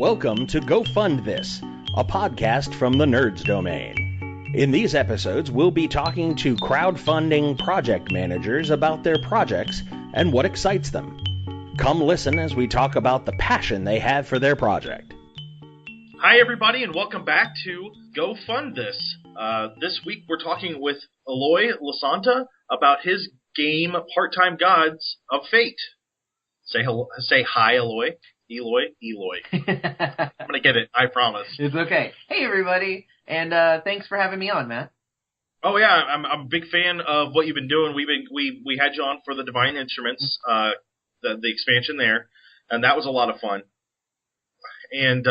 Welcome to Go Fund This, a podcast from the Nerds domain. In these episodes, we'll be talking to crowdfunding project managers about their projects and what excites them. Come listen as we talk about the passion they have for their project. Hi, everybody, and welcome back to Go Fund This. This week, we're talking with Eloy Lasanta about his game Part-Time Gods of Fate. Say hi, Eloy. Eloy. I'm going to get it, I promise. It's okay. Hey, everybody, and thanks for having me on, Matt. Oh, yeah, I'm a big fan of what you've been doing. We had you on for the Divine Instruments, the expansion there, and that was a lot of fun. And,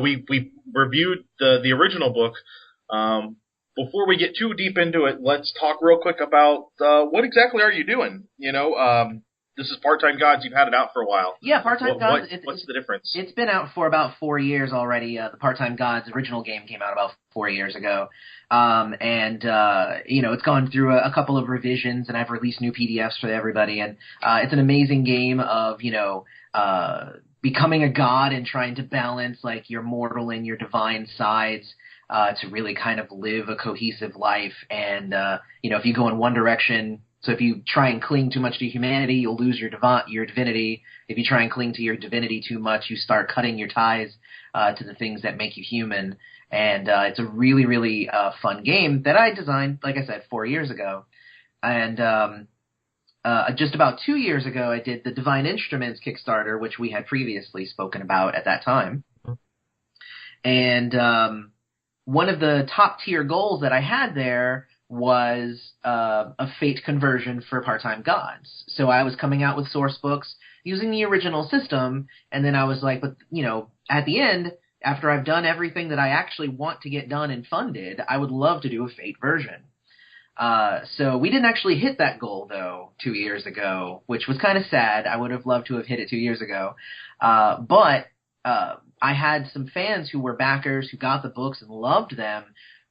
we reviewed the original book. Before we get too deep into it, let's talk real quick about what exactly are you doing? This is Part-Time Gods. You've had it out for a while. Yeah, Part-Time Gods. What's the difference? It's been out for about 4 years already. The Part-Time Gods original game came out about 4 years ago. It's gone through a couple of revisions, and I've released new PDFs for everybody. And it's an amazing game of, becoming a god and trying to balance, like, your mortal and your divine sides to really kind of live a cohesive life. And, if you go in one direction... So if you try and cling too much to humanity, you'll lose your divinity. If you try and cling to your divinity too much, you start cutting your ties to the things that make you human. And it's a really, really fun game that I designed, like I said, 4 years ago. And just about 2 years ago, I did the Divine Instruments Kickstarter, which we had previously spoken about at that time. And one of the top-tier goals that I had there was a Fate conversion for Part-Time Gods. So I was coming out with source books using the original system, and then I was like, but, at the end, after I've done everything that I actually want to get done and funded, I would love to do a Fate version. So we didn't actually hit that goal, though, 2 years ago, which was kind of sad. I would have loved to have hit it 2 years ago. But I had some fans who were backers who got the books and loved them,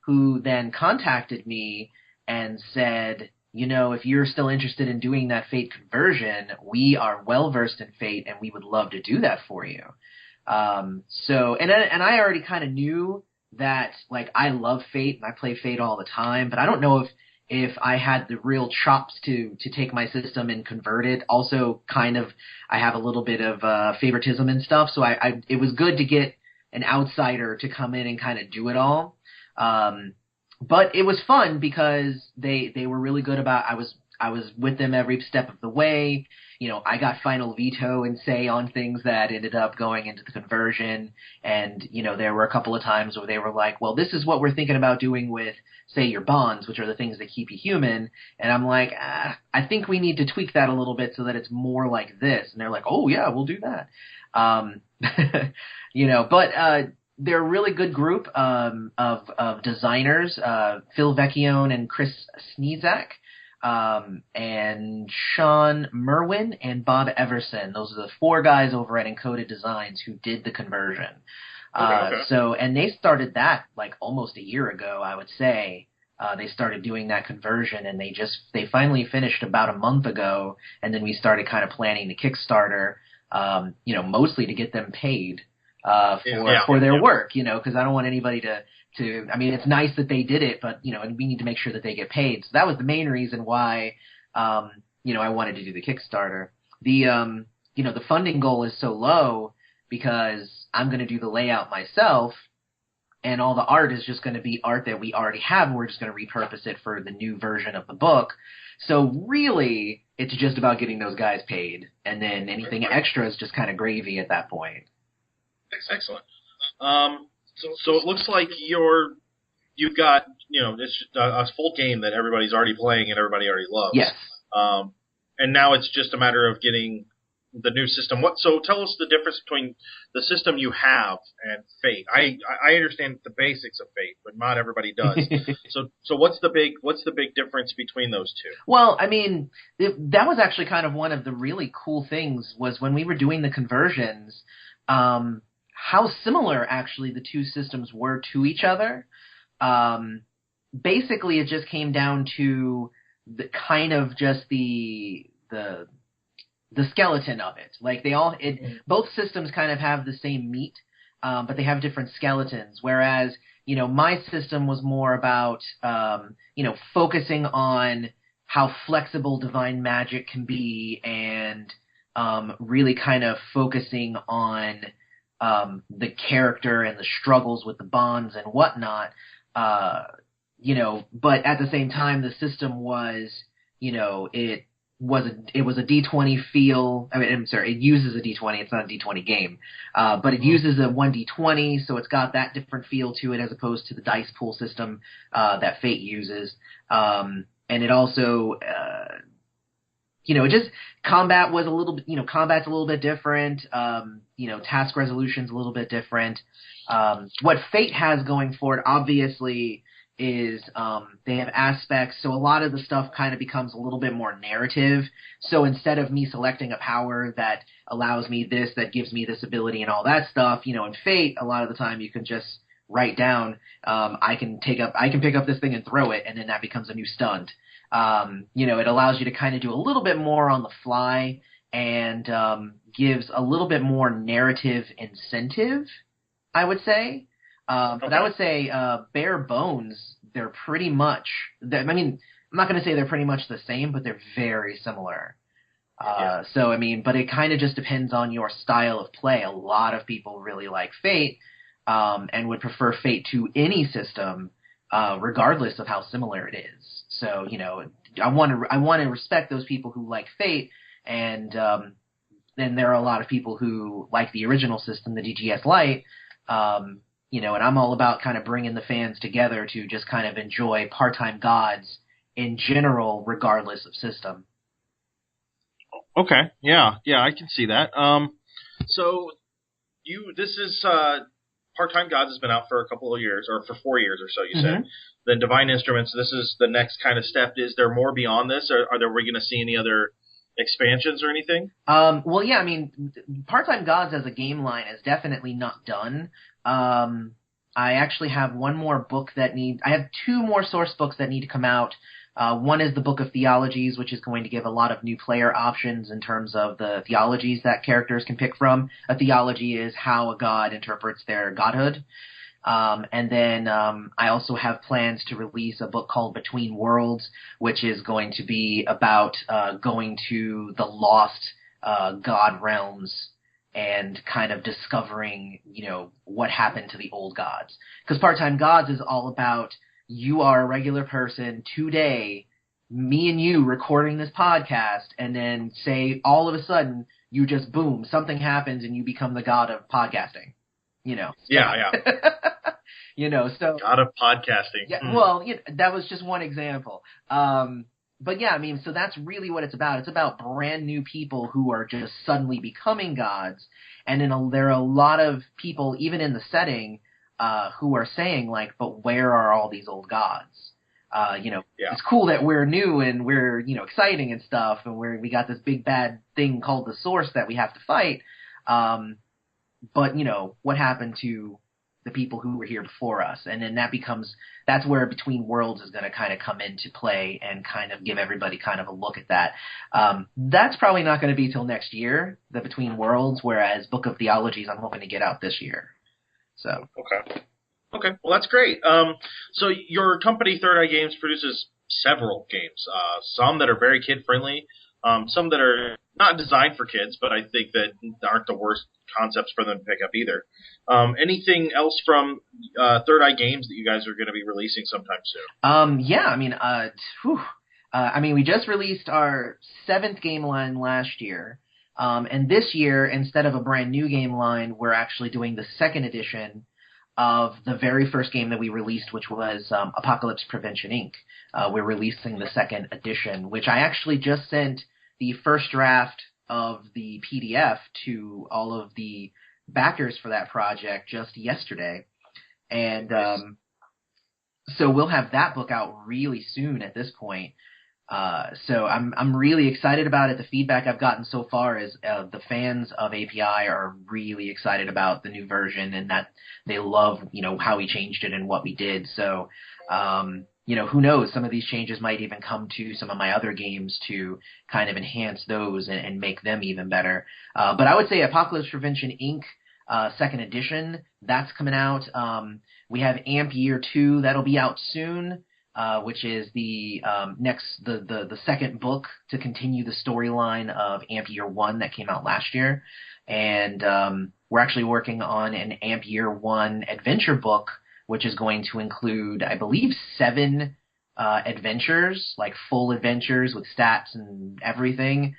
who then contacted me and said, if you're still interested in doing that Fate conversion, we are well-versed in Fate, and we would love to do that for you. And I already kind of knew that, like, I love Fate, and I play Fate all the time, but I don't know if I had the real chops to take my system and convert it. Also, kind of, I have a little bit of favoritism and stuff, so it was good to get an outsider to come in and kind of do it all. But it was fun because they were really good about, I was with them every step of the way. I got final veto and say on things that ended up going into the conversion. And, there were a couple of times where they were like, well, this is what we're thinking about doing with, say, your bonds, which are the things that keep you human. And I'm like, I think we need to tweak that a little bit so that it's more like this. And they're like, oh yeah, we'll do that. They're a really good group of designers, Phil Vecchione and Chris Sneezak, and Sean Merwin and Bob Everson. Those are the four guys over at Encoded Designs who did the conversion. Okay. And they started that like almost a year ago, I would say. They started doing that conversion, and they finally finished about a month ago, and then we started kind of planning the Kickstarter, mostly to get them paid. For their work, because I don't want anybody to, it's nice that they did it, but, and we need to make sure that they get paid. So that was the main reason why, I wanted to do the Kickstarter. The funding goal is so low because I'm going to do the layout myself, and all the art is just going to be art that we already have, and we're just going to repurpose it for the new version of the book. So really, it's just about getting those guys paid, and then anything extra is just kind of gravy at that point. Excellent. So it looks like you've got this a full game that everybody's already playing and everybody already loves. Yes. And now it's just a matter of getting the new system. So tell us the difference between the system you have and Fate. I understand the basics of Fate, but not everybody does. So what's the big difference between those two? Well, that was actually kind of one of the really cool things was when we were doing the conversions. How similar actually the two systems were to each other. Basically, it just came down to the kind of just the the skeleton of it. Like both systems kind of have the same meat. but they have different skeletons. Whereas, my system was more about, focusing on how flexible divine magic can be and really kind of focusing on the character and the struggles with the bonds and whatnot. But at the same time, the system was, it was a D20 feel. I mean, I'm sorry, it uses a D20. It's not a D20 game, but it uses a 1D20, so it's got that different feel to it as opposed to the dice pool system that Fate uses. And it also, just combat was a little bit, combat's a little bit different. Task resolution's a little bit different. What Fate has going for it, obviously, is they have aspects, so a lot of the stuff kind of becomes a little bit more narrative. So instead of me selecting a power that allows me this, that gives me this ability and all that stuff, in Fate, a lot of the time you can just write down, I can pick up this thing and throw it, and then that becomes a new stunt. It allows you to kind of do a little bit more on the fly and gives a little bit more narrative incentive, I would say. But I would say bare bones, they're pretty much – I'm not going to say they're pretty much the same, but they're very similar. But it kind of just depends on your style of play. A lot of people really like Fate and would prefer Fate to any system regardless of how similar it is. So, I want to respect those people who like Fate, and then there are a lot of people who like the original system, the DGS Lite, and I'm all about kind of bringing the fans together to just kind of enjoy Part-Time Gods in general, regardless of system. Okay, yeah, I can see that. So this is Part-Time Gods has been out for a couple of years, or for 4 years or so, you said. Then Divine Instruments, this is the next kind of step. Is there more beyond this? Are we going to see any other expansions or anything? Well, yeah, Part-Time Gods as a game line is definitely not done. I actually have one more book I have two more source books that need to come out. One is the Book of Theologies, which is going to give a lot of new player options in terms of the theologies that characters can pick from. A theology is how a god interprets their godhood. And then I also have plans to release a book called Between Worlds, which is going to be about going to the lost god realms and kind of discovering, what happened to the old gods. Because Part-Time Gods is all about you are a regular person today, me and you recording this podcast, and then say all of a sudden you just boom, something happens and you become the god of podcasting. Yeah. So God of podcasting. Yeah, well, that was just one example. But yeah, so that's really what it's about. It's about brand new people who are just suddenly becoming gods. And then there are a lot of people, even in the setting, who are saying, but where are all these old gods? It's cool that we're new and we're, exciting and stuff, and we got this big bad thing called the Source that we have to fight. But, what happened to the people who were here before us? And then that's where Between Worlds is going to kind of come into play and kind of give everybody kind of a look at that. That's probably not going to be till next year, the Between Worlds, whereas Book of Theologies I'm hoping to get out this year. So. Okay. Well, that's great. So your company, Third Eye Games, produces several games, some that are very kid-friendly, some that are not designed for kids, but I think that aren't the worst concepts for them to pick up either. Anything else from Third Eye Games that you guys are going to be releasing sometime soon? We just released our 7th game line last year. And this year, instead of a brand new game line, we're actually doing the 2nd edition of the very first game that we released, which was Apocalypse Prevention Inc. We're releasing the 2nd edition, which I actually just sent the first draft of the PDF to all of the backers for that project just yesterday. And so we'll have that book out really soon at this point. So I'm really excited about it. The feedback I've gotten so far is the fans of API are really excited about the new version, and that they love, how we changed it and what we did. So, who knows? Some of these changes might even come to some of my other games to kind of enhance those and make them even better. But I would say Apocalypse Prevention Inc. second edition. That's coming out. We have Amp Year 2 that'll be out soon, which is the the second book to continue the storyline of Amp Year 1 that came out last year. And we're actually working on an Amp Year 1 adventure book, which is going to include, I believe, 7 adventures, like full adventures with stats and everything,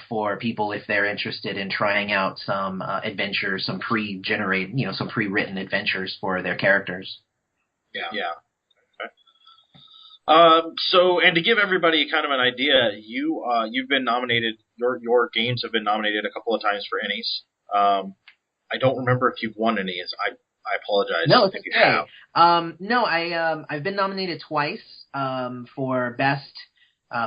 for people if they're interested in trying out some adventures, some some pre-written adventures for their characters. Yeah. Okay. So, and to give everybody kind of an idea, you've been nominated. Your games have been nominated a couple of times for Ennies. I don't remember if you've won any. I apologize. No, it's if okay. You have. I've been nominated twice for best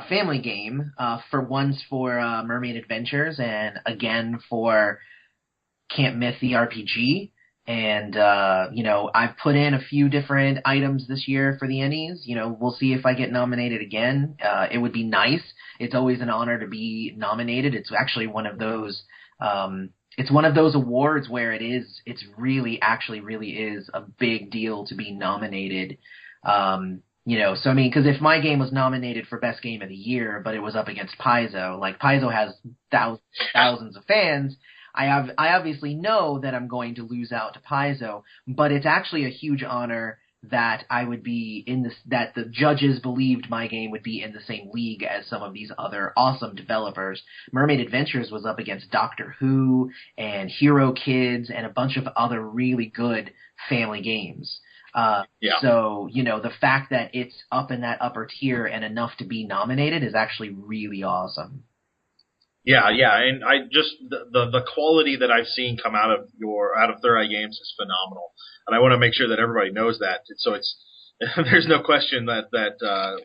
family game. Once for Mermaid Adventures, and again for Camp Myth the RPG. And I've put in a few different items this year for the Ennies. We'll see if I get nominated again. It would be nice. It's always an honor to be nominated. It's actually one of those. It's one of those awards where it's really is a big deal to be nominated. So I mean, because if my game was nominated for best game of the year, but it was up against Paizo, like Paizo has thousands of fans, I obviously know that I'm going to lose out to Paizo, but it's actually a huge honor that I would be that the judges believed my game would be in the same league as some of these other awesome developers. Mermaid Adventures was up against Doctor Who and Hero Kids and a bunch of other really good family games. So, the fact that it's up in that upper tier and enough to be nominated is actually really awesome. Yeah, and I just the quality that I've seen come out of Third Eye Games is phenomenal, and I want to make sure that everybody knows that. So it's there's no question that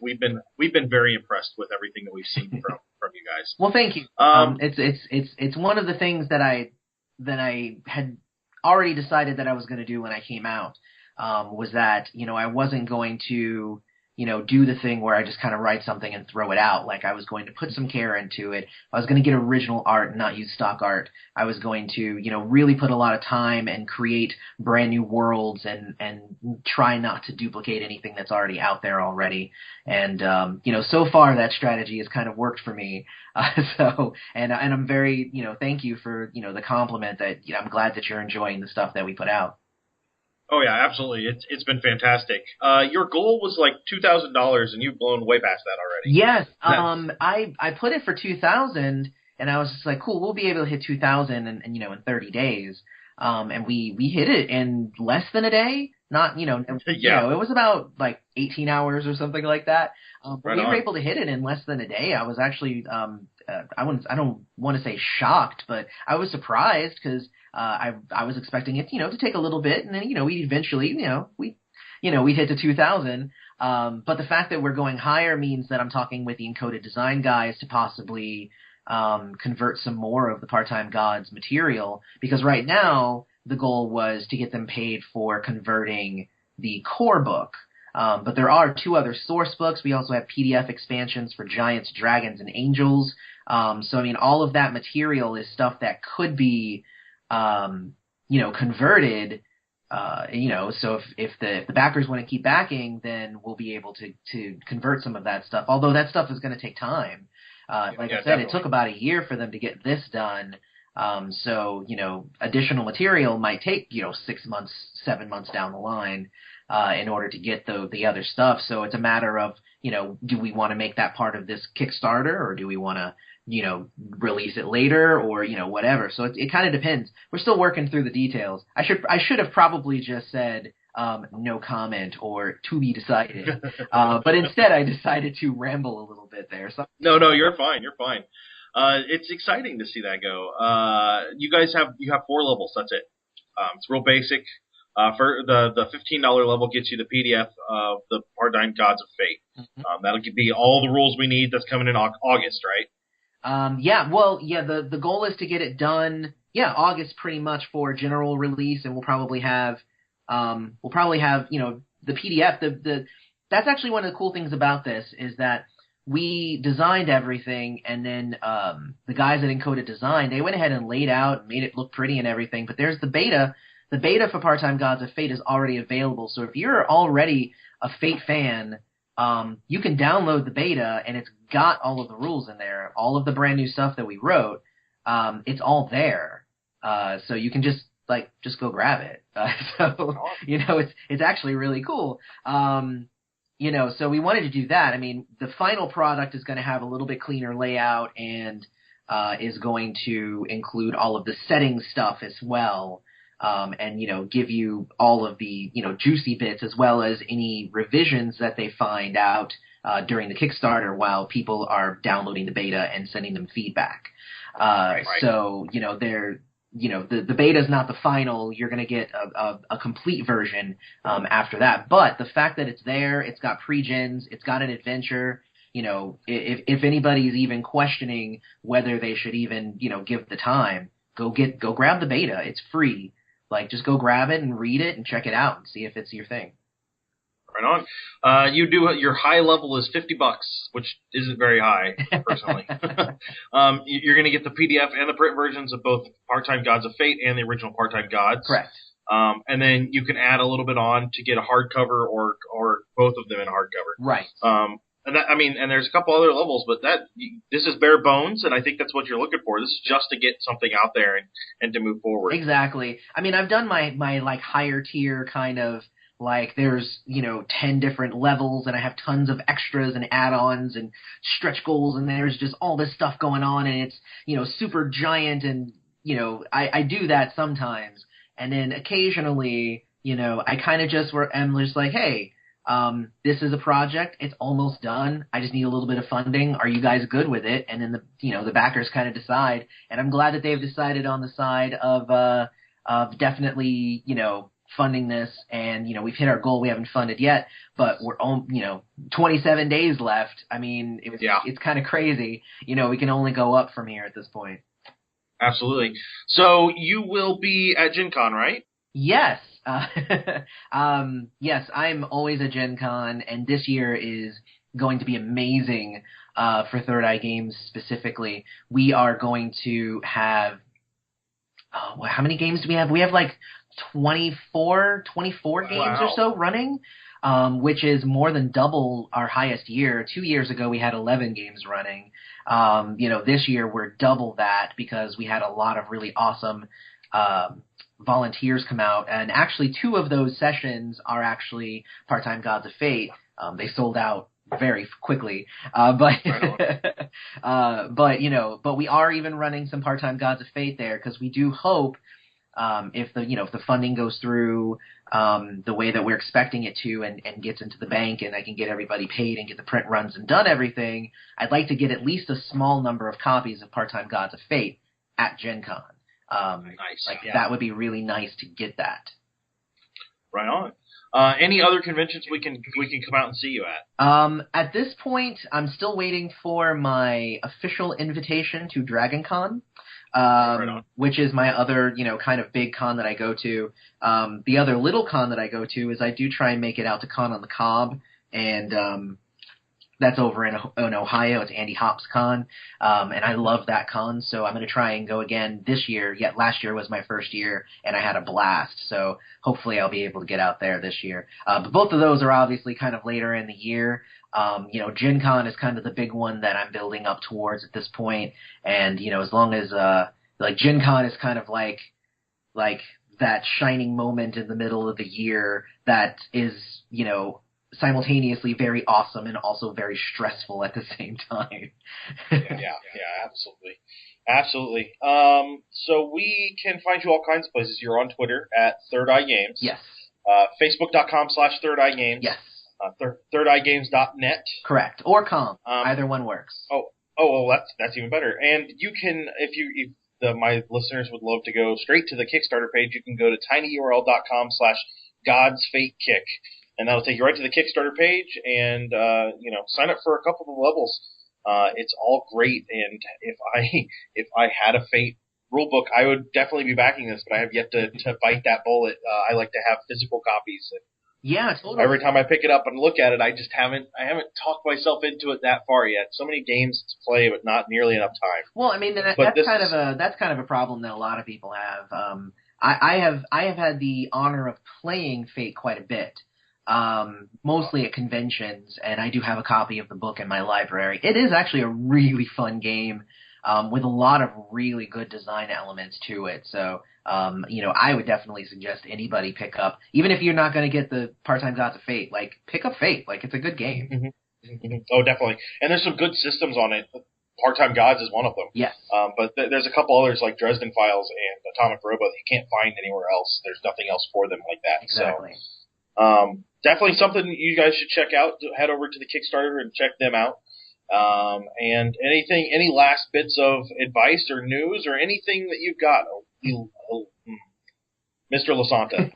we've been very impressed with everything that we've seen from you guys. Well, thank you. It's one of the things that I had already decided that I was going to do when I came out, was that I wasn't going to do the thing where I just kind of write something and throw it out. Like, I was going to put some care into it. I was going to get original art and not use stock art. I was going to, really put a lot of time and create brand new worlds and try not to duplicate anything that's already out there already. And, so far that strategy has kind of worked for me. And I'm very, thank you for, the compliment that, I'm glad that you're enjoying the stuff that we put out. Oh yeah, absolutely. It's been fantastic. Your goal was like $2,000, and you've blown way past that already. Yes. I put it for 2,000, and I was just like, cool, we'll be able to hit 2,000 in 30 days. And we hit it in less than a day. Not, it was about like 18 hours or something like that. We were able to hit it in less than a day. I was actually, I don't want to say shocked, but I was surprised because I was expecting it, to take a little bit, and then, we eventually, we hit to 2,000. But the fact that we're going higher means that I'm talking with the Encoded Design guys to possibly convert some more of the Part-Time Gods material, because right now the goal was to get them paid for converting the core book. But there are 2 other source books. We also have PDF expansions for Giants, Dragons, and Angels. So, I mean, all of that material is stuff that could be, converted. So if the backers want to keep backing, then we'll be able to convert some of that stuff. Although that stuff is going to take time. I said, definitely. It took about a year for them to get this done. So, additional material might take, 6 months, 7 months down the line, in order to get the other stuff. So it's a matter of, do we want to make that part of this Kickstarter, or do we want to, release it later, or, whatever. So it kind of depends. We're still working through the details. I should have probably just said, no comment or to be decided. But instead I decided to ramble a little bit there. So. No, you're fine. You're fine. It's exciting to see that go. You guys have 4 levels. That's it. It's real basic. For the $15 level gets you the PDF of the Part-Time Gods of Fate. Mm-hmm. That'll be all the rules we need. That's coming in August, right? The goal is to get it done. Yeah, August pretty much for general release, and we'll probably have the PDF. That's actually one of the cool things about this, is that we designed everything, and then the guys at Encoded Design, they went ahead and laid out and made it look pretty and everything. But there's the beta. The beta for Part-Time Gods of Fate is already available. So if you're already a Fate fan, you can download the beta, and it's got all of the rules in there, all of the brand new stuff that we wrote. It's all there. So you can just go grab it. So, it's actually really cool. So we wanted to do that. I mean, the final product is going to have a little bit cleaner layout and is going to include all of the setting stuff as well. And give you all of the, juicy bits as well as any revisions that they find out during the Kickstarter while people are downloading the beta and sending them feedback. Right. So, the beta is not the final. You're going to get a complete version after that. But the fact that it's there, it's got pre-gens, it's got an adventure. If anybody's even questioning whether they should even, give the time, go grab the beta. It's free. Just go grab it and read it and check it out and see if it's your thing. Right on. Your high level is $50, which isn't very high, personally. You're going to get the PDF and the print versions of both Part-Time Gods of Fate and the original Part-Time Gods. Correct. And then you can add a little bit on to get a hardcover or both of them in hardcover. Right. And there's a couple other levels, but this is bare bones, and I think that's what you're looking for. This is just to get something out there and to move forward. Exactly. I mean, I've done my higher tier kind of, there's, 10 different levels, and I have tons of extras and add-ons and stretch goals, and there's just all this stuff going on, and it's, super giant, and, I do that sometimes. And then occasionally, I kind of am just like, hey, this is a project. It's almost done. I just need a little bit of funding. Are you guys good with it? And then the backers kind of decide. And I'm glad that they've decided on the side of definitely, funding this. And, we've hit our goal. We haven't funded yet, but we're on, 27 days left. I mean, it's kind of crazy. We can only go up from here at this point. Absolutely. So you will be at Gen Con, right? Yes. Yes, I'm always at Gen Con, and this year is going to be amazing for Third Eye Games specifically. We are going to have how many games do we have? We have 24 games or so running, which is more than double our highest year. 2 years ago, we had 11 games running. This year we're double that because we had a lot of really awesome volunteers come out, and actually 2 of those sessions are actually Part-Time Gods of Fate. They sold out very quickly, but we are even running some Part-Time Gods of Fate there because we do hope if the funding goes through the way that we're expecting it to and gets into the bank and I can get everybody paid and get the print runs and done everything, I'd like to get at least a small number of copies of Part-Time Gods of Fate at Gen Con. Nice. That would be really nice to get that. Right on. Any other conventions we can come out and see you at? At this point, I'm still waiting for my official invitation to Dragon Con, which is my other, kind of big con that I go to. The other little con that I go to is I do try and make it out to Con on the Cob, and that's over in Ohio. It's Andy Hop's con, and I love that con, so I'm going to try and go again this year. Yet last year was my first year, and I had a blast, so hopefully I'll be able to get out there this year. But both of those are obviously kind of later in the year. Gen Con is kind of the big one that I'm building up towards at this point, and, as long as, Gen Con is kind of like that shining moment in the middle of the year that is, simultaneously very awesome and also very stressful at the same time. yeah, absolutely. So we can find you all kinds of places. You're on Twitter at Third Eye Games. Yes. Facebook.com/Third Eye Games. Yes. ThirdEyeGames.net. Correct. Or com. Either one works. Oh, that's even better. And you can, if my listeners would love to go straight to the Kickstarter page, you can go to tinyurl.com/GodsFateKick. And that'll take you right to the Kickstarter page, and sign up for a couple of levels. It's all great, and if I had a Fate rulebook, I would definitely be backing this, but I have yet to bite that bullet. I like to have physical copies, Yeah, totally. Every time I pick it up and look at it, I haven't talked myself into it that far yet. So many games to play, but not nearly enough time. Well, I mean, that's kind of a problem that a lot of people have. I have had the honor of playing Fate quite a bit, mostly at conventions, and I do have a copy of the book in my library. It is actually a really fun game, with a lot of really good design elements to it. So, I would definitely suggest anybody pick up, even if you're not going to get the Part-Time Gods of Fate, like, pick up Fate. Like, it's a good game. Mm-hmm. Oh, definitely. And there's some good systems on it. Part-Time Gods is one of them. Yes. But there's a couple others like Dresden Files and Atomic Robot that you can't find anywhere else. There's nothing else for them like that. Exactly. So, definitely something you guys should check out. Head over to the Kickstarter and check them out. And any last bits of advice or news or anything that you've got, Mr. Lasanta.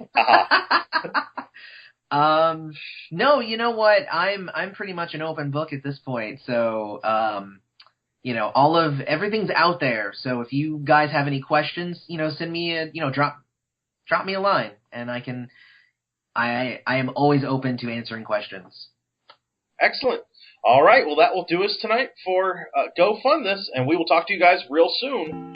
No, you know what? I'm pretty much an open book at this point. So, everything's out there. So if you guys have any questions, send me drop me a line, and I am always open to answering questions. Excellent. All right. Well, that will do us tonight for Go Fund This, and we will talk to you guys real soon.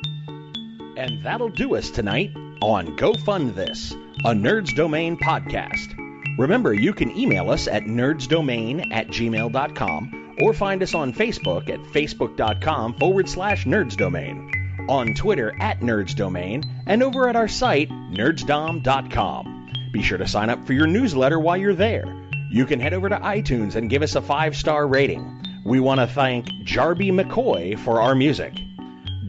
And that'll do us tonight on Go Fund This, a Nerds Domain podcast. Remember, you can email us at nerdsdomain@gmail.com or find us on Facebook at facebook.com/nerdsdomain, on Twitter @nerdsdomain, and over at our site, nerdsdom.com. Be sure to sign up for your newsletter while you're there. You can head over to iTunes and give us a 5-star rating. We want to thank Jarby McCoy for our music.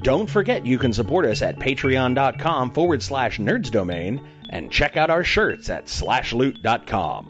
Don't forget you can support us at patreon.com/nerdsdomain and check out our shirts at slashloot.com.